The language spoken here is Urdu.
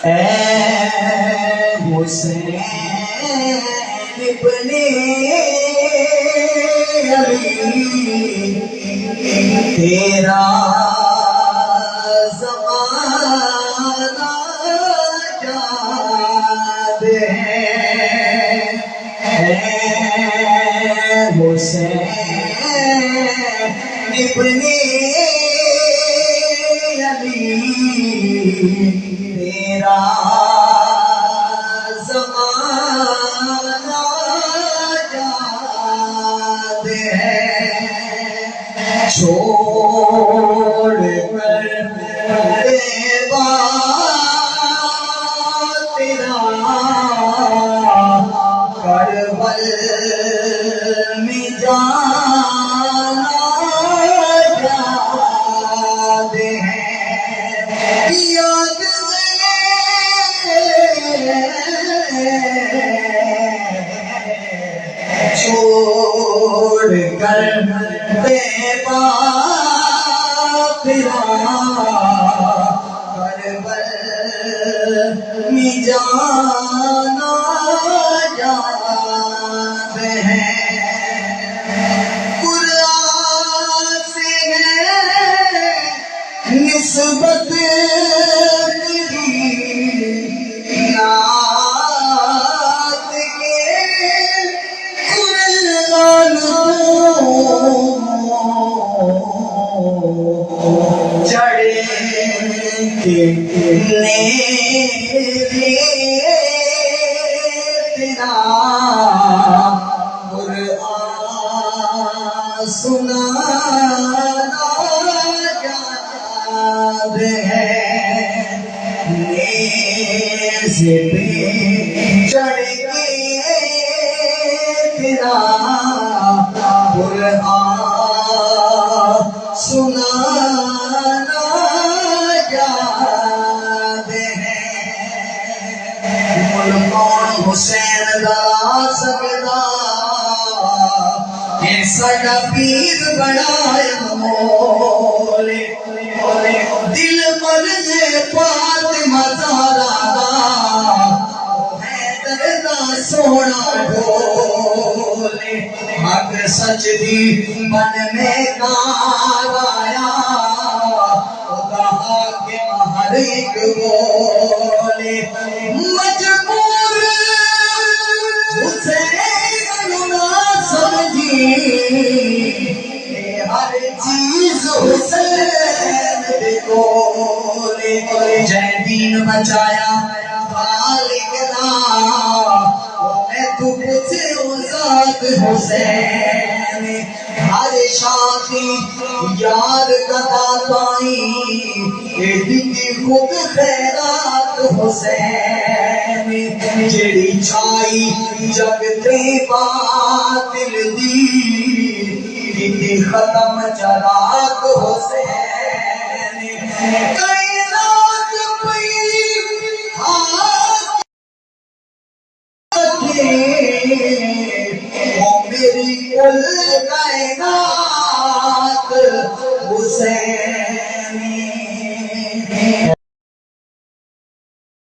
اے حسین ابن علی تیرا زمانہ یاد ہے حسین ابن علی تیرا زمانہ یاد ہے چھوڑ کر دیوا تیرا کربل میں جانا یاد ہے یاد چھوڑ کر دیوا تیرا کربل میں جانا یاد ہے قرآن سے ہے نسبت تیری نعت کے قرآن چڑھے تیرا قرآن سنانا یاد ہے نیزے پہ چڑھ کے تیرا قرآن سنانا یاد ہے ملکان حسین دلا سکدا اے ساڈا پیر بڑا مولے دل مرجے فاطمہ زہرا دا حیدر دا سونا ڈولے حق سچ دی من میں کار آیا خدا حاکم ہر ایک بولے مجبور حسین نہ سمجھی ہر چیز حسین دے کولے جے دین بچایا خالق دا میں تو پوچھے ذات حسین ہر شاخی یاد کتا پائی دی خود خیرات حسین جڑی چھائی جگ تے باطل دی ختم چراغ حسین کائنات پئی میری کل کائنات حسین